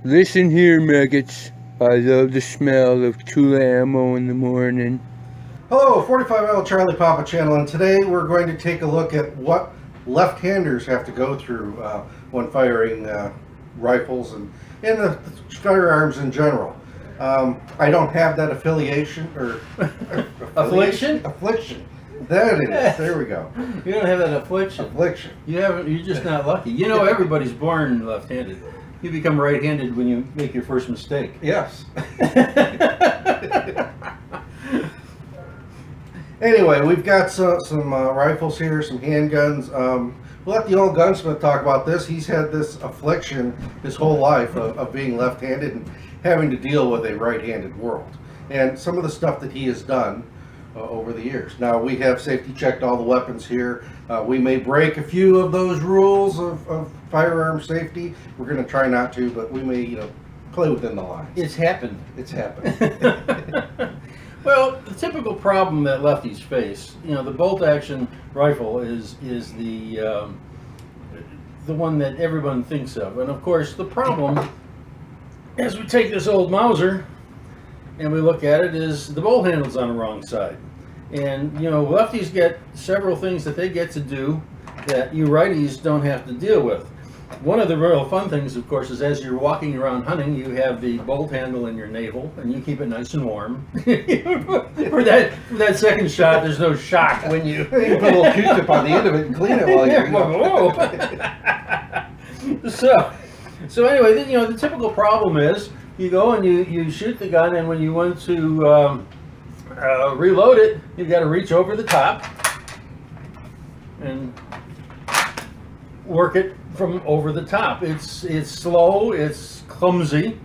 Listen here, maggots. I love the smell of Tula ammo in the morning. Hello, 45L Charlie Papa channel, and today we're going to take a look at what left-handers have to go through when firing rifles and the firearms in general. I don't have that affiliation or Affliction. That it is. There we go. You don't have that affliction. You haven't. You're just not lucky. You know, everybody's born left-handed. You become right-handed when you make your first mistake. Yes. Anyway, we've got some rifles here, some handguns. We'll let the old gunsmith talk about this. He's had this affliction his whole life of being left-handed and having to deal with a right-handed world. And some of the stuff that he has done over the years. Now, we have safety checked all the weapons here. We may break a few of those rules of firearm safety. We're going to try not to, but we may, play within the lines. It's happened. It's happened. Well, the typical problem that lefties face, the bolt-action rifle is the one that everyone thinks of, and of course the problem, as we take this old Mauser and we look at it, is the bolt handle's on the wrong side, and lefties get several things that they get to do that you righties don't have to deal with. One of the real fun things, of course, is as you're walking around hunting, you have the bolt handle in your navel, and you keep it nice and warm. for that second shot, there's no shock when you... You put a little Q-tip on the end of it and clean it while you're... So anyway, the typical problem is you go and you shoot the gun, and when you want to reload it, you've got to reach over the top and work it from over the top. It's slow, it's clumsy,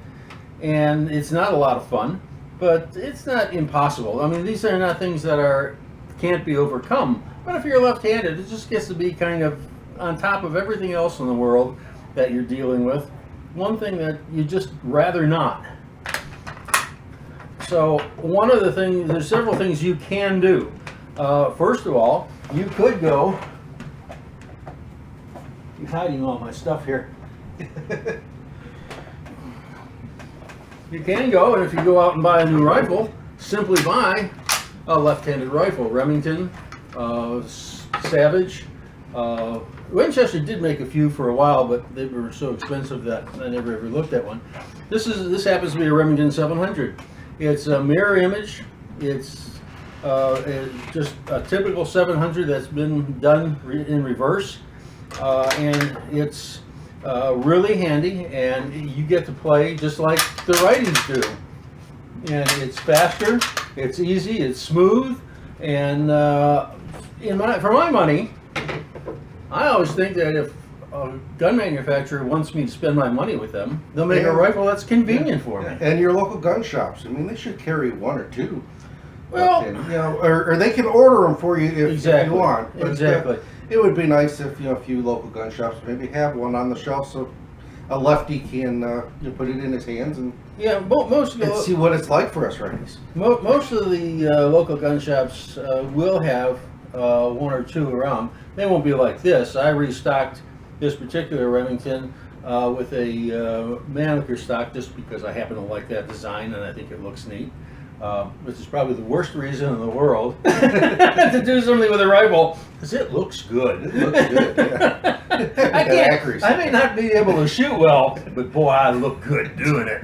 and it's not a lot of fun, but it's not impossible. I mean, these are not things that can't be overcome. But if you're left-handed, it just gets to be kind of on top of everything else in the world that you're dealing with. One thing that you just rather not. So one of the things, there's several things you can do. First of all, you could go... You're hiding all my stuff here. You can go, and if you go out and buy a new rifle, simply buy a left-handed rifle. Remington, Savage. Winchester did make a few for a while, but they were so expensive that I never ever looked at one. This happens to be a Remington 700. It's a mirror image. It's just a typical 700 that's been done in reverse. And it's really handy, and you get to play just like the righties do. And it's faster, it's easy, it's smooth, and for my money, I always think that if a gun manufacturer wants me to spend my money with them, they'll make a rifle that's convenient for me. And your local gun shops, I mean, they should carry one or two. Well, or they can order them for you if you want. But, exactly. It would be nice if a few local gun shops maybe have one on the shelf so a lefty can put it in his hands and see what it's like for us righties. Most of the local gun shops will have one or two around. They won't be like this. I restocked this particular Remington with a Mannlicher stock just because I happen to like that design and I think it looks neat. Which is probably the worst reason in the world to do something with a rifle, because it looks good. It looks good, yeah. I may not be able to shoot well, but boy, I look good doing it.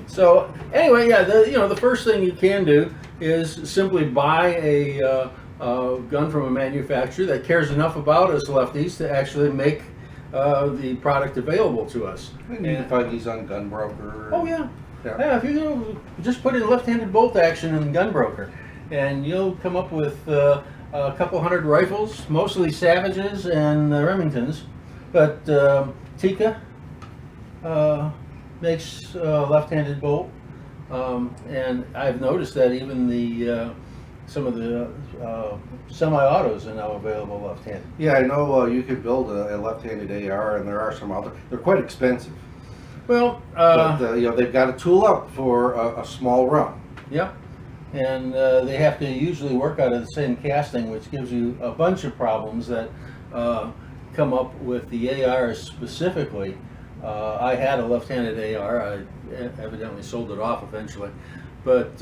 So anyway, the first thing you can do is simply buy a gun from a manufacturer that cares enough about us lefties to actually make the product available to us. You can find these on Gunbroker. Oh yeah. Yeah, if you just put in left-handed bolt action in Gunbroker, and you'll come up with a couple hundred rifles, mostly Savages and Remingtons. But Tika makes left-handed bolt, and I've noticed that even some of the semi-autos are now available left-handed. Yeah, I know you could build a left-handed AR, and there are some out there. They're quite expensive. Well, but they've got to tool up for a small run. Yep, and they have to usually work out of the same casting, which gives you a bunch of problems that come up with the AR specifically. I had a left-handed AR. I evidently sold it off eventually, but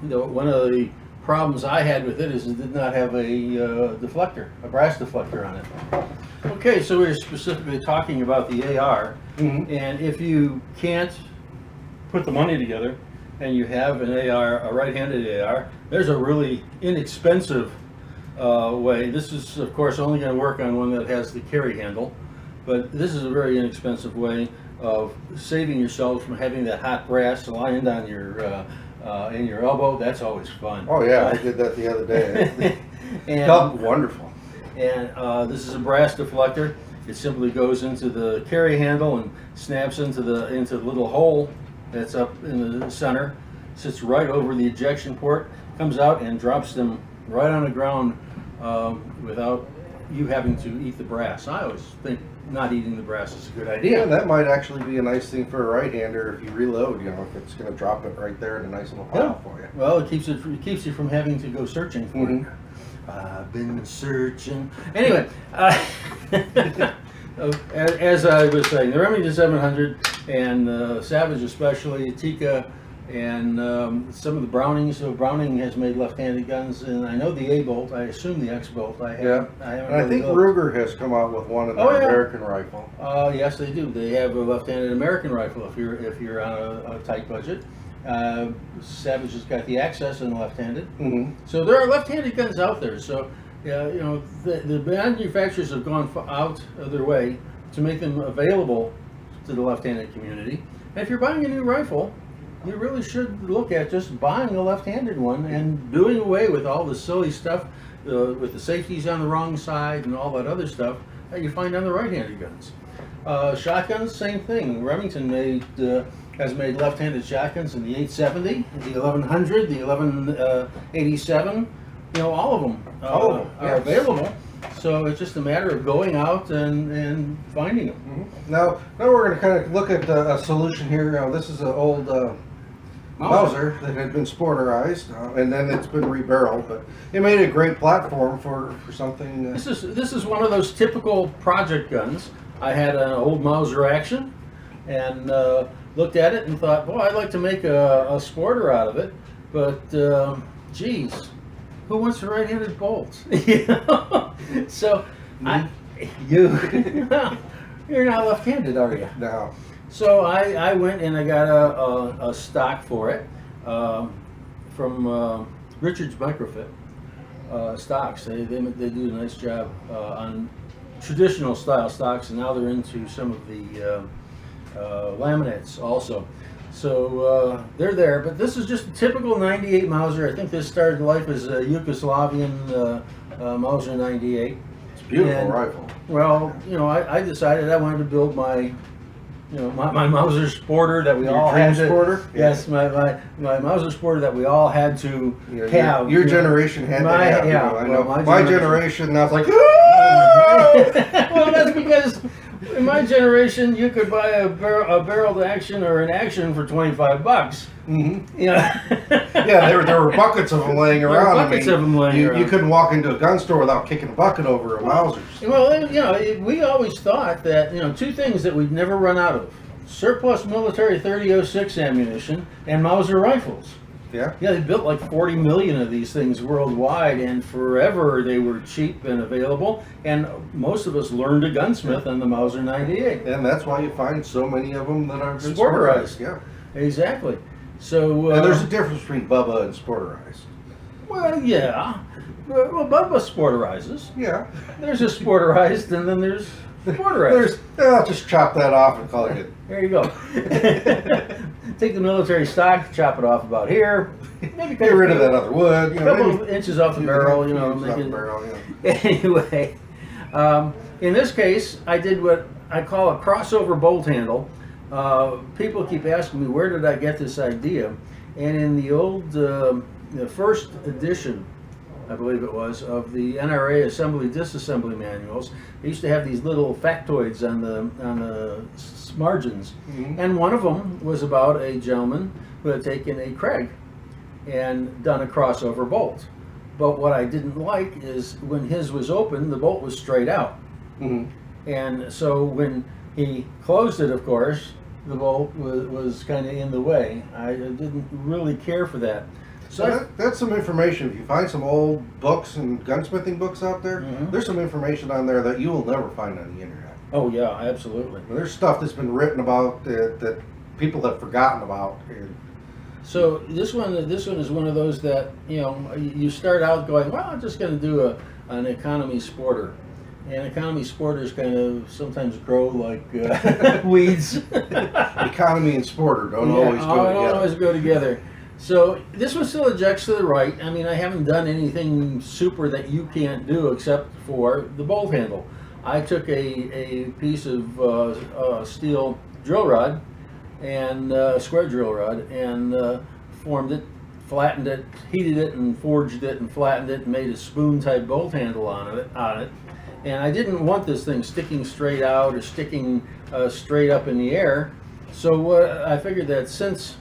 one of the problems I had with it is it did not have a deflector, a brass deflector on it. Okay, so we're specifically talking about the AR, and if you can't put the money together and you have an AR, a right-handed AR, there's a really inexpensive way. This is, of course, only going to work on one that has the carry handle, but this is a very inexpensive way of saving yourself from having that hot brass lined on your in your elbow. That's always fun. Oh yeah, I did that the other day. And, felt wonderful. And this is a brass deflector. It simply goes into the carry handle and snaps into the little hole that's up in the center. Sits right over the ejection port. Comes out and drops them right on the ground without you having to eat the brass. I always think not eating the brass is a good idea. Yeah, that might actually be a nice thing for a right-hander if you reload. You know, if it's going to drop it right there in a nice little pile for you. Well, it keeps you from having to go searching for it. I've been searching. Anyway, as I was saying, the Remington 700 and Savage especially, Tikka, and some of the Brownings. So Browning has made left-handed guns, and I know the A-bolt. I assume the X-bolt. I haven't. And I think Ruger has come out with one in their American rifle. Yes, they do. They have a left-handed American rifle if you're on a tight budget. Savage has got the Access and left-handed. So there are left-handed guns out there. So you know, the manufacturers have gone out of their way to make them available to the left-handed community. And if you're buying a new rifle, you really should look at just buying a left-handed one and doing away with all the silly stuff with the safeties on the wrong side and all that other stuff that you find on the right-handed guns. Shotguns, same thing. Remington has made left-handed shotguns in the 870, the 1100, the 1187. You know, all of them are available. So it's just a matter of going out and finding them. Now we're going to kind of look at a solution here. This is an old Mauser that had been sporterized, and then it's been rebarreled. But it made a great platform for something. This is one of those typical project guns. I had an old Mauser Action, and looked at it and thought, well, I'd like to make a sporter out of it, but geez, who wants a right-handed bolt? You know? So you're not left-handed, are you? No. So I went and I got a stock for it from Richard's Microfit stocks. They do a nice job on traditional style stocks, and now they're into some of the laminates also. So they're there, but this is just a typical 98 Mauser. I think this started life as a Yugoslavian Mauser 98. It's a beautiful rifle. Well, you know, I decided I wanted to build my Mauser Sporter that we all had to. Sporter? Yes, my Mauser Sporter that we all had to have. Your generation had to have. Yeah, I know. well, my generation, I was like, well, that's because in my generation, you could buy a barreled action or an action for $25. You know? Yeah, there were buckets of them laying around. There were buckets of them laying around. You couldn't walk into a gun store without kicking a bucket over a Mauser's. Well, you know, we always thought that, you know, two things that we'd never run out of: surplus military 30-06 ammunition and Mauser rifles. Yeah. Yeah, they built like 40 million of these things worldwide, and forever they were cheap and available, and most of us learned a gunsmith on the Mauser 98. And that's why you find so many of them that are Sporterized. Yeah. Exactly. So and there's a difference between Bubba and sporterized. Well, yeah. Well, Bubba sporterizes. Yeah. There's a sporterized, and then there's sporterized. I'll just chop that off and call it good. There you go. Take the military stock, chop it off about here. Maybe get rid of that other wood. A couple of inches off the barrel, you know. Anyway, in this case, I did what I call a crossover bolt handle. People keep asking me, where did I get this idea? And in the old, the first edition, I believe it was, of the NRA assembly disassembly manuals, they used to have these little factoids on the margins, and one of them was about a gentleman who had taken a Krag and done a crossover bolt. But what I didn't like is when his was open, the bolt was straight out. Mhm. And so when he closed it, of course, the bolt was kind of in the way. I didn't really care for that. So that's some information. If you find some old books and gunsmithing books out there, there's some information on there that you will never find on the internet. Oh yeah, absolutely. There's stuff that's been written about that people have forgotten about. And So this one is one of those that, you know, you start out going, well, I'm just going to do an economy sporter. And economy sporters kind of sometimes grow like weeds. economy and sporter don't always go together. Don't always go together. So this one still ejects to the right. I mean, I haven't done anything super that you can't do except for the bolt handle. I took a piece of steel drill rod and square drill rod and formed it, flattened it, heated it, and forged it, and flattened it, and made a spoon type bolt handle on it. And I didn't want this thing sticking straight out or sticking straight up in the air. So I figured that since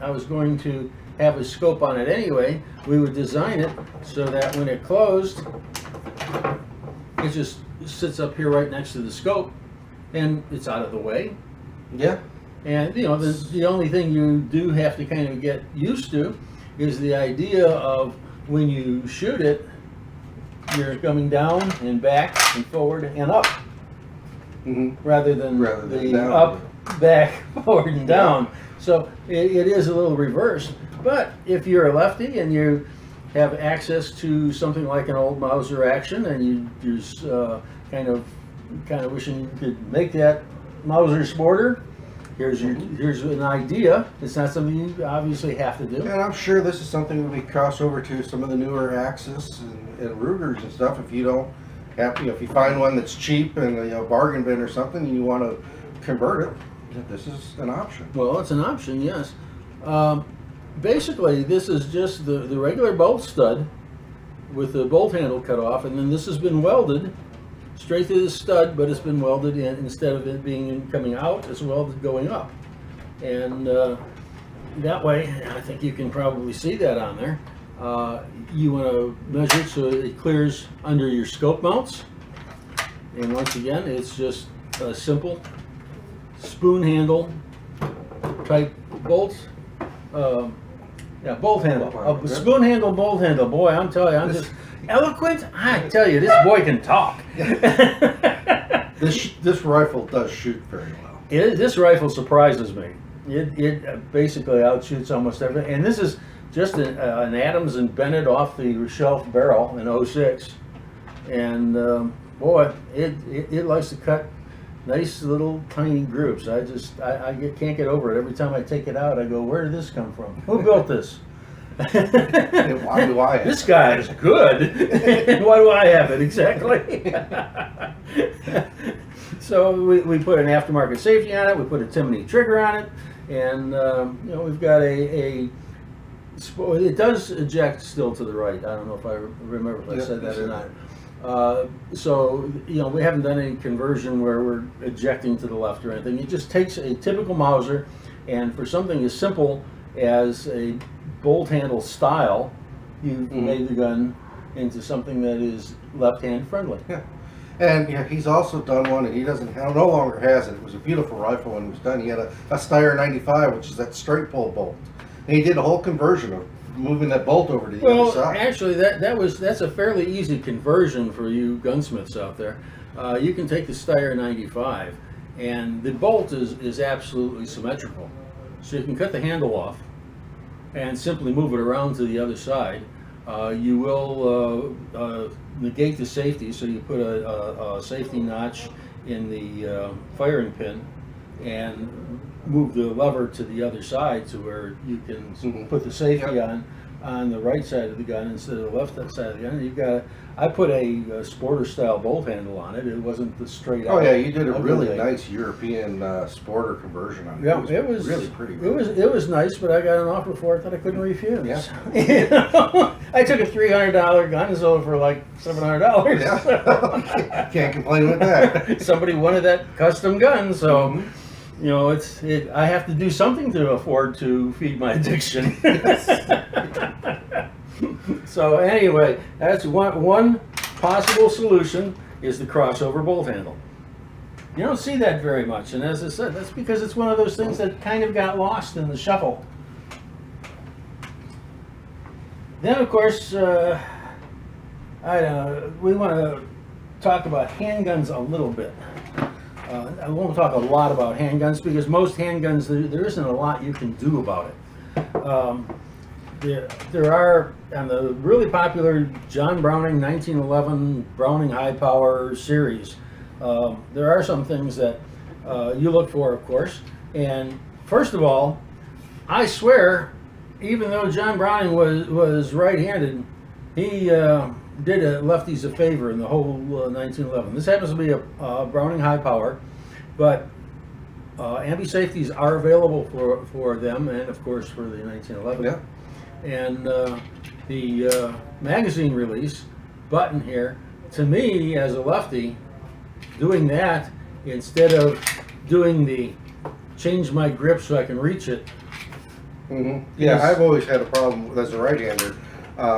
I was going to have a scope on it anyway, we would design it so that when it closed, it just sits up here right next to the scope, and it's out of the way. Yeah. And you know, the only thing you do have to kind of get used to is the idea of when you shoot it, you're coming down and back and forward and up, rather than down. up, back, forward, and down. So it is a little reversed. But if you're a lefty and you have access to something like an old Mauser action, and you're kind of wishing you could make that Mauser sporter, here's an idea. It's not something you obviously have to do. And I'm sure this is something that we cross over to some of the newer Axis and Rugers and stuff. If you don't have, if you find one that's cheap and a bargain bin or something, and you want to convert it, this is an option. Well, it's an option, yes. Basically, this is just the regular bolt stud with the bolt handle cut off, and then this has been welded straight through the stud, but it's been welded in, instead of it being coming out, it's welded going up. And that way, I think you can probably see that on there. You want to measure it so it clears under your scope mounts. And once again, it's just a simple spoon handle type bolt. Bolt handle. A spoon handle, bolt handle. Boy, I'm telling you, I'm just eloquent. I tell you, this boy can talk. This rifle does shoot very well. This rifle surprises me. It basically outshoots almost everything. And this is just an Adams and Bennett off the shelf barrel in 06. And boy, it likes to cut nice little tiny grooves. I can't get over it. Every time I take it out, I go, where did this come from? Who built this? Why do I have this guy is good. Why do I have it? Exactly. So we put an aftermarket safety on it. We put a Timony trigger on it, and we've got it does eject still to the right. I don't know if I remember if I said that or not. So we haven't done any conversion where we're ejecting to the left or anything. It just takes a typical Mauser, and for something as simple as a bolt handle style, you've made the gun into something that is left-hand friendly. Yeah. And he's also done one, and he no longer has it. It was a beautiful rifle when it was done. He had a Steyr 95, which is that straight pull bolt. And he did a whole conversion of moving that bolt over to the other side. Actually, that's a fairly easy conversion for you gunsmiths out there. You can take the Steyr 95, and the bolt is absolutely symmetrical. So you can cut the handle off and simply move it around to the other side. You will negate the safety, so you put a safety notch in the firing pin and move the lever to the other side to where you can put the safety on the right side of the gun instead of the left side of the gun. I put a sporter style bolt handle on it. It wasn't the straight out. Oh yeah, you did a really nice European sporter conversion on it. Yeah, it was really pretty good. It was nice, but I got an offer for it that I couldn't refuse. Yeah. I took a $300 gun and sold it for like $700. Yeah. Can't complain with that. Somebody wanted that custom gun, so I have to do something to afford to feed my addiction. So anyway, that's one possible solution is the crossover bolt handle. You don't see that very much, and as I said, that's because it's one of those things that kind of got lost in the shuffle. Then, of course, we want to talk about handguns a little bit. I won't talk a lot about handguns because most handguns, there isn't a lot you can do about it. There are, on the really popular John Browning 1911 Browning High Power series, there are some things that you look for, of course. And first of all, I swear, even though John Browning was right-handed, he did lefties a favor in the whole 1911. This happens to be a Browning High Power, but ambi safeties are available for them, and of course for the 1911. Yeah. And the magazine release button here, to me as a lefty, doing that instead of doing the change my grip so I can reach it. Mm-hmm. Yeah, I've always had a problem as a right-hander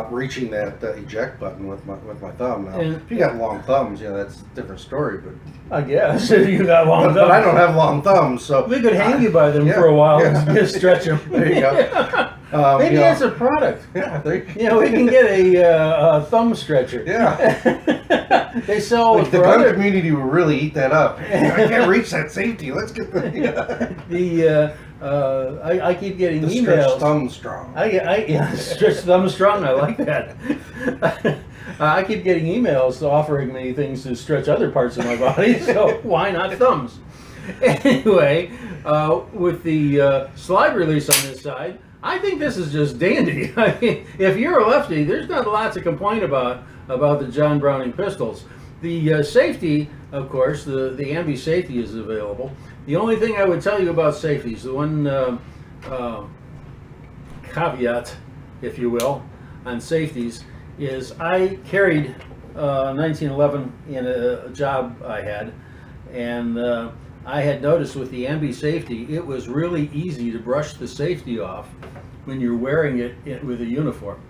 reaching that eject button with my thumb. Now, if you got long thumbs, yeah, that's a different story. But I guess you got long thumbs. But I don't have long thumbs, so we could hang you by them for a while and just stretch them. There you go. Maybe that's a product. Yeah, we can get a thumb stretcher. Yeah. They sell the gun community will really eat that up. I can't reach that safety. Let's get I keep getting the emails. Stretch thumb strong. Stretch thumb strong. I like that. I keep getting emails offering me things to stretch other parts of my body, so why not thumbs? Anyway, with the slide release on this side, I think this is just dandy. I mean, if you're a lefty, there's not a lot to complain about the John Browning pistols. The safety, of course, the ambi safety is available. The only thing I would tell you about safeties, the one caveat, if you will, on safeties, is I carried 1911 in a job I had, and I had noticed with the ambi safety, it was really easy to brush the safety off when you're wearing it with a uniform.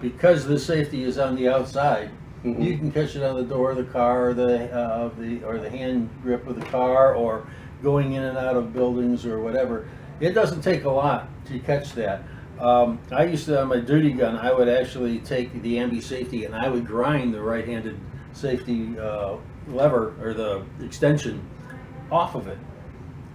Because the safety is on the outside, mm-hmm. You can catch it on the door of the car, or the hand grip of the car, or going in and out of buildings or whatever. It doesn't take a lot to catch that. I used to, on my duty gun, I would actually take the ambi safety and I would grind the right-handed safety lever, or the extension, off of it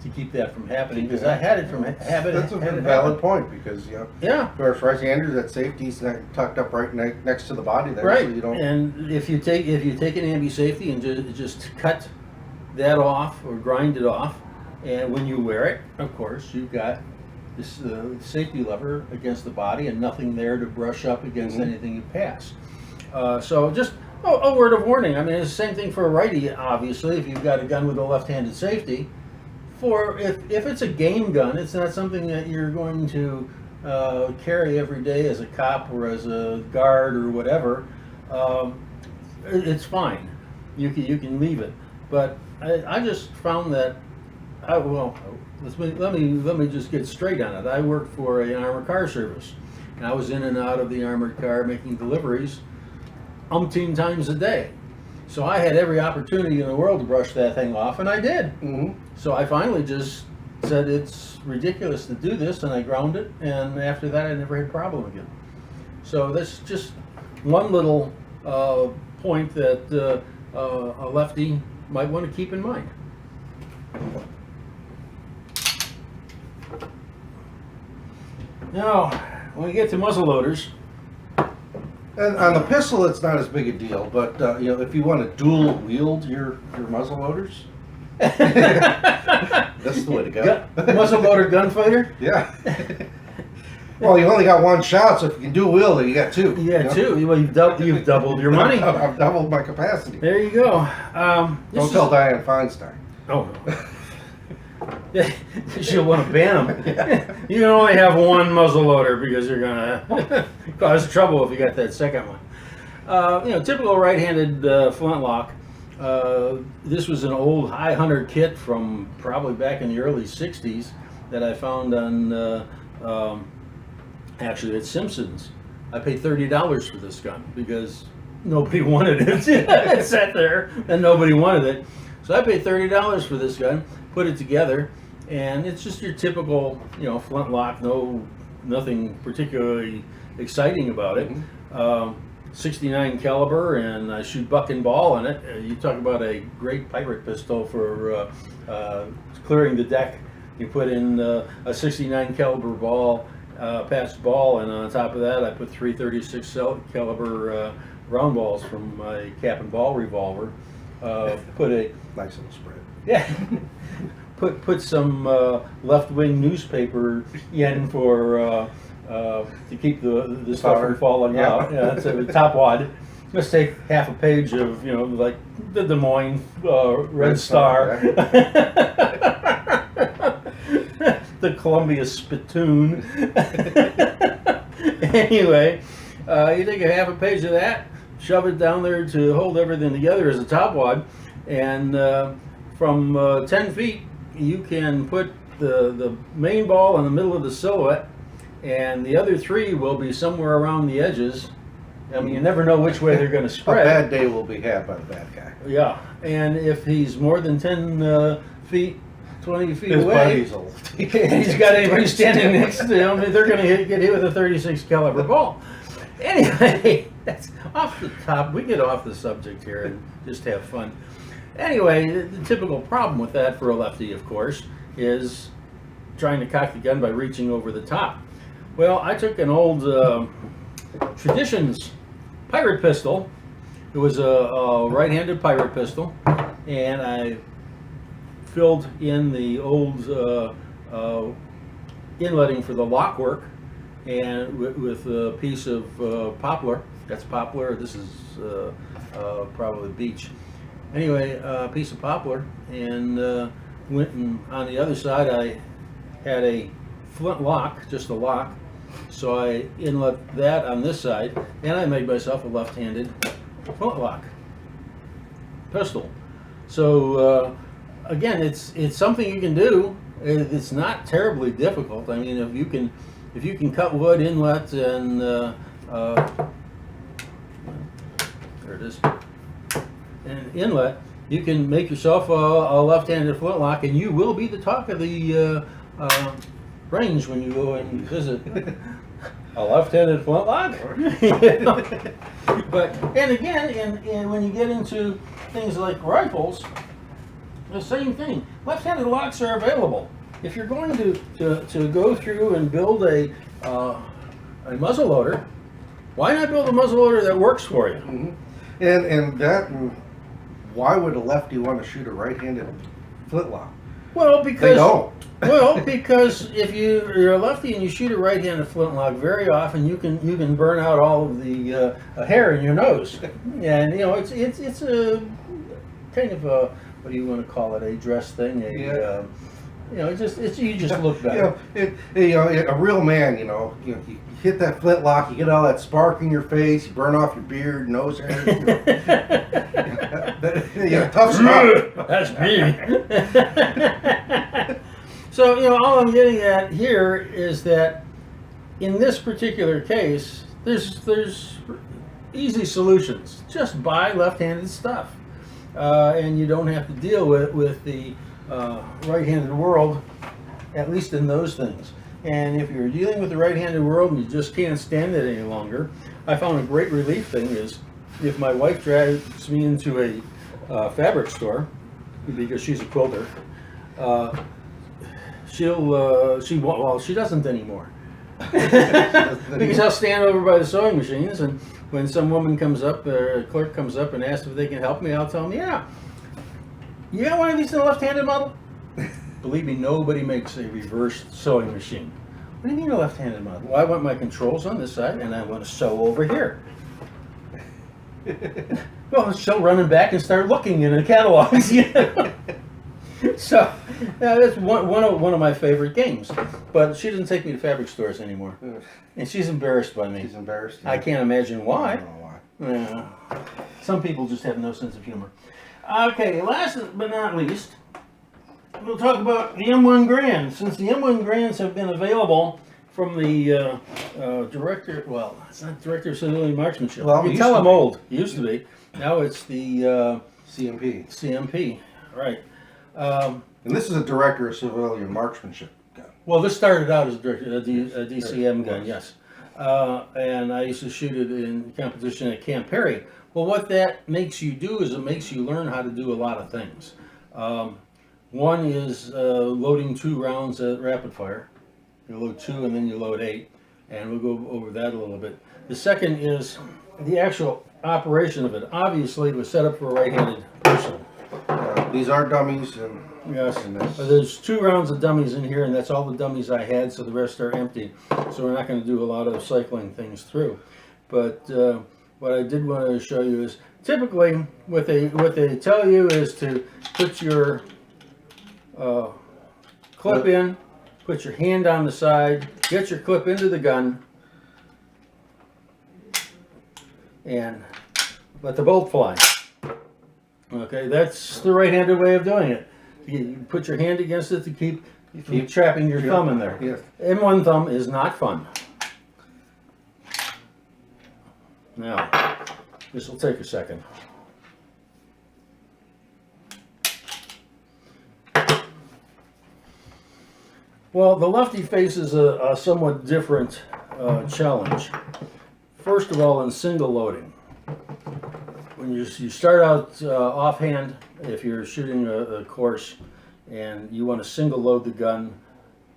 to keep that from happening, because I had it from habit. That's a valid point, because for right-handers, that safety's tucked up right next to the body there, right. So you don't. And if you take an ambi safety and just cut that off or grind it off, and when you wear it, of course, you've got this safety lever against the body and nothing there to brush up against mm-hmm. anything you pass. So just a word of warning. I mean, it's the same thing for a righty, obviously. If you've got a gun with a left-handed safety, if it's a game gun, it's not something that you're going to carry every day as a cop or as a guard or whatever. It's fine. You can leave it. But I just found that let me just get straight on it. I worked for an armored car service, and I was in and out of the armored car making deliveries umpteen times a day. So I had every opportunity in the world to brush that thing off, and I did. Mm-hmm. So I finally just said it's ridiculous to do this, and I ground it, and after that I never had a problem again. So that's just one little point that a lefty might want to keep in mind. Now, when we get to muzzle loaders, and on the pistol, it's not as big a deal, but if you want to dual wield your muzzle loaders, that's the way to go. Muzzle loader gunfighter. Yeah. Well, you only got one shot, so if you can dual wield it, you got two. Yeah, two. Well, you've doubled your money. I've doubled my capacity. There you go. Don't tell Dianne Feinstein. Oh no. She'll want to ban them. Yeah. You can only have one muzzle loader because you're gonna cause trouble if you got that second one. Typical right-handed flintlock. This was an old High Hunter kit from probably back in the early '60s that I found on actually at Simpson's I paid $30 for this gun because nobody wanted it. It sat there and nobody wanted it. So I paid $30 for this gun, put it together, and it's just your typical, flintlock, nothing particularly exciting about it. 69 caliber, and I shoot buck and ball in it. You talk about a great pirate pistol for clearing the deck. You put in a 69 caliber ball, patched ball, and on top of that I put 336 caliber round balls from my cap and ball revolver. Put a nice little spread. Yeah. Put some left-wing newspaper in for to keep the stuff from falling out. Yeah, it's a top wad. Let's take half a page of like the Des Moines Red Star, the Columbia Spittoon. Anyway, you take a half a page of that, shove it down there to hold everything together as a top wad, and from 10 feet you can put the main ball in the middle of the silhouette, and the other three will be somewhere around the edges. I mean, you never know which way they're going to spread. A bad day will be had by the bad guy. Yeah, and if he's more than 10 feet, 20 feet His away, buddies he's got anybody standing next to him, they're going to get hit with a 36 caliber ball. Anyway, that's off the top. We get off the subject here and just have fun. Anyway, the typical problem with that for a lefty, of course, is trying to cock the gun by reaching over the top. Well, I took an old Traditions pirate pistol. It was a right-handed pirate pistol, and I filled in the old inletting for the lock work, and with a piece of poplar. That's poplar. This is probably beech. Anyway, a piece of poplar, and went and on the other side I had a flint lock, just a lock. So I inlet that on this side, and I made myself a left-handed flintlock pistol. So again, it's something you can do. It's not terribly difficult. I mean, if you can cut wood, inlet, and there it is, and inlet, you can make yourself a left-handed flintlock, and you will be the talk of the range when you go and visit. A left-handed flintlock. But and again, and when you get into things like rifles, the same thing. Left-handed locks are available. If you're going to go through and build a muzzle loader, why not build a muzzle loader that works for you? Mm-hmm. And why would a lefty want to shoot a right-handed flintlock? Well, because they don't. Well, because if you're a lefty and you shoot a right-handed flintlock, very often you can burn out all of the hair in your nose, and it's a kind of a, what do you want to call it, a dress thing, you just look better. A real man, you hit that flintlock, you get all that spark in your face, you burn off your beard, nose hair. Tough stuff. That's me. So, all I'm getting at here is that in this particular case, there's easy solutions. Just buy left-handed stuff, and you don't have to deal with the right-handed world, at least in those things. And if you're dealing with the right-handed world and you just can't stand it any longer, I found a great relief thing is if my wife drags me into a fabric store, because she's a quilter, she doesn't anymore. Because I'll stand over by the sewing machines, and when some woman comes up, or a clerk comes up and asks if they can help me, I'll tell them, yeah. You got one of these in a left-handed model? Believe me, nobody makes a reverse sewing machine. What do you mean a left-handed model? Well, I want my controls on this side, and I want to sew over here. Well, she'll run and back and start looking in the catalogs. So that's one of my favorite games. But she doesn't take me to fabric stores anymore, and she's embarrassed by me. She's embarrassed. I can't imagine why. I don't know why. Some people just have no sense of humor. Okay, last but not least, we'll talk about the M1 Grand. Since the M1 Grands have been available from the director. Well, it's not director of civilian marksmanship. Well, you it can tell used to I'm be. old. It used to be. Now it's the CMP. CMP. Right. And this is a director of civilian marksmanship gun. Well, this started out as a DCM gun, yes. And I used to shoot it in competition at Camp Perry. Well, what that makes you do is it makes you learn how to do a lot of things. One is loading 2 rounds at rapid fire. You load 2 and then you load 8, and we'll go over that a little bit. The second is the actual operation of it. Obviously, it was set up for a right-handed person. These are dummies, and Yes, and this. there's 2 rounds of dummies in here, and that's all the dummies I had, so the rest are empty. So we're not going to do a lot of cycling things through. But what I did want to show you is typically what they tell you is to put your clip in, put your hand on the side, get your clip into the gun, and let the bolt fly. Okay, that's the right-handed way of doing it. You put your hand against it to keep trapping your thumb in there. Yes. M1 thumb is not fun. Now, this will take a second. Well, the lefty faces a somewhat different challenge. First of all, in single loading. When you start out offhand, if you're shooting a course and you want to single load the gun,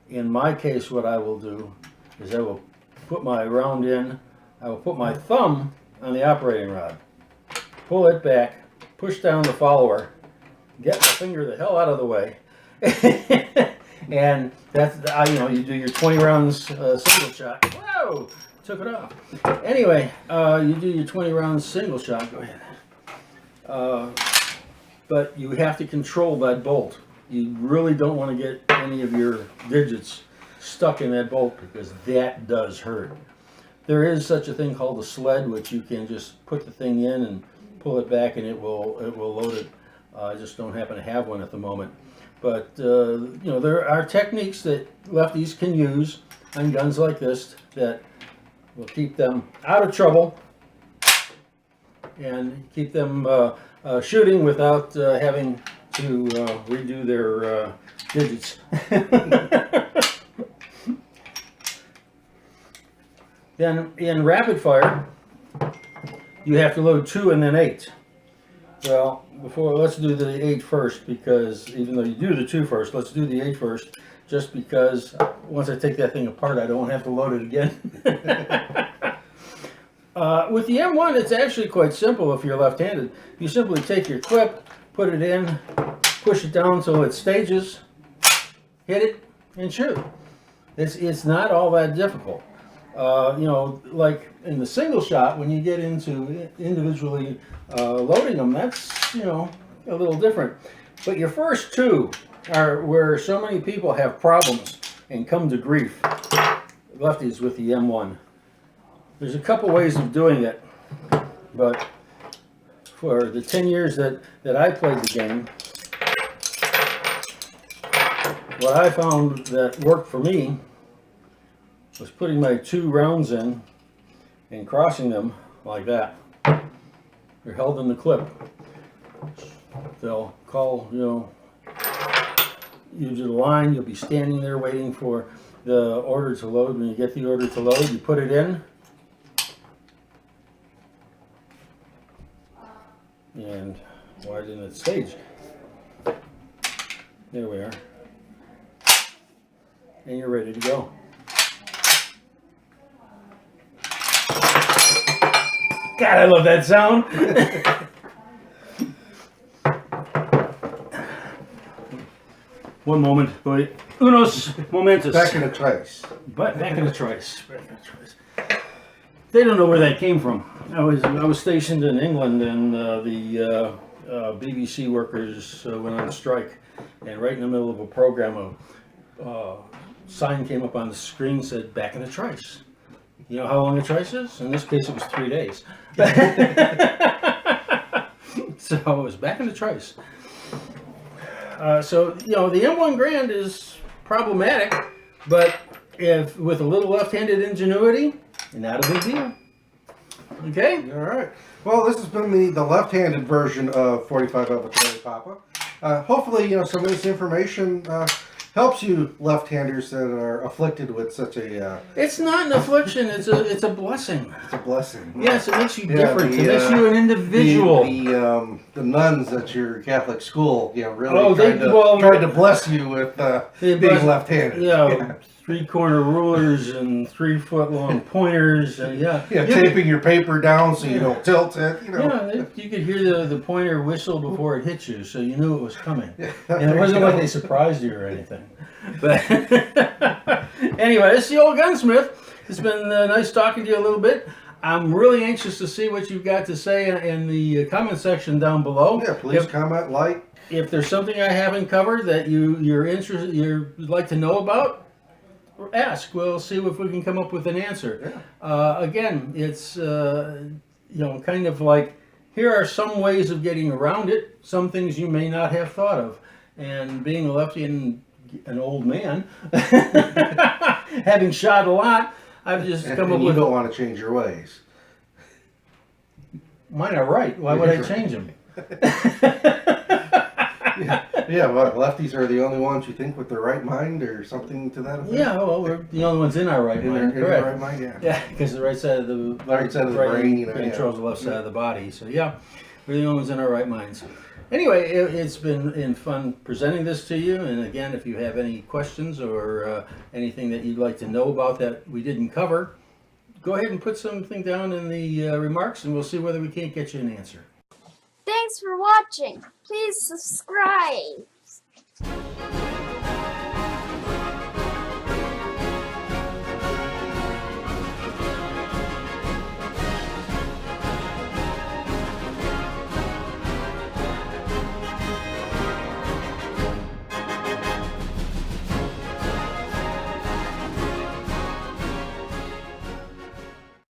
in my case what I will do is I will put my round in, I will put my thumb on the operating rod, pull it back, push down the follower, get my finger the hell out of the way, and that's, you do your 20 rounds single shot. Whoa! Took it off. Anyway, you do your 20 rounds single shot. Go ahead. But you have to control that bolt. You really don't want to get any of your digits stuck in that bolt because that does hurt. There is such a thing called a sled, which you can just put the thing in and pull it back, and it will load it. I just don't happen to have one at the moment. But there are techniques that lefties can use on guns like this that will keep them out of trouble and keep them shooting without having to redo their digits. Then in rapid fire, you have to load 2 and then 8. Well, let's do the 8 first, because even though you do the 2 first, let's do the 8 first, just because once I take that thing apart, I don't have to load it again. With the M1, it's actually quite simple if you're left-handed. You simply take your clip, put it in, push it down until it stages, hit it, and shoot. It's not all that difficult. Like in the single shot, when you get into individually loading them, that's, a little different. But your first 2 are where so many people have problems and come to grief. Lefties with the M1. There's a couple ways of doing it, but for the 10 years that I played the game, what I found that worked for me was putting my 2 rounds in and crossing them like that. They're held in the clip. They'll call, you to the line. You'll be standing there waiting for the order to load. When you get the order to load, you put it in. And why didn't it stage? There we are. And you're ready to go. God, I love that sound. One moment, boy. Unos momentos. Back in the trace. But back in the trice. They don't know where that came from. I was stationed in England, and the BBC workers went on strike, and right in the middle of a program, a sign came up on the screen said "Back in the trice." You know how long a trice is? In this case, it was 3 days. So it was back in the trice. So the M1 Grand is problematic, but if with a little left-handed ingenuity, not a big deal. Okay? All right. Well, this has been the left-handed version of 45 Alpha Charlie Papa. Hopefully, some of this information helps you left-handers that are afflicted with such a... It's not an affliction. It's a blessing. It's a blessing. Yes, it makes you different. It makes you an individual. The nuns at your Catholic school, really tried to bless you with being left-handed. Yeah, 3-corner rulers and 3-foot-long pointers, and taping your paper down so you don't tilt it. Yeah, you could hear the pointer whistle before it hit you, so you knew it was coming. And it wasn't like they surprised you or anything. But anyway, this is the old gunsmith. It's been nice talking to you a little bit. I'm really anxious to see what you've got to say in the comment section down below. Yeah, please comment, like. If there's something I haven't covered that you'd like to know about, ask. We'll see if we can come up with an answer. Yeah. Again, it's kind of like, here are some ways of getting around it. Some things you may not have thought of. And being a lefty and an old man, having shot a lot, I've just come up with... You don't want to change your ways. Mine are right. Why would I change them? Well, lefties are the only ones you think with their right mind or something to that effect? Yeah, well, we're the only ones in our right mind. In their right mind, yeah. Yeah, because the right side of the brain controls the left side of the body. So yeah, we're the only ones in our right minds. Anyway, it's been fun presenting this to you. And again, if you have any questions or anything that you'd like to know about that we didn't cover, go ahead and put something down in the remarks, and we'll see whether we can't get you an answer. Thanks for watching. Please subscribe.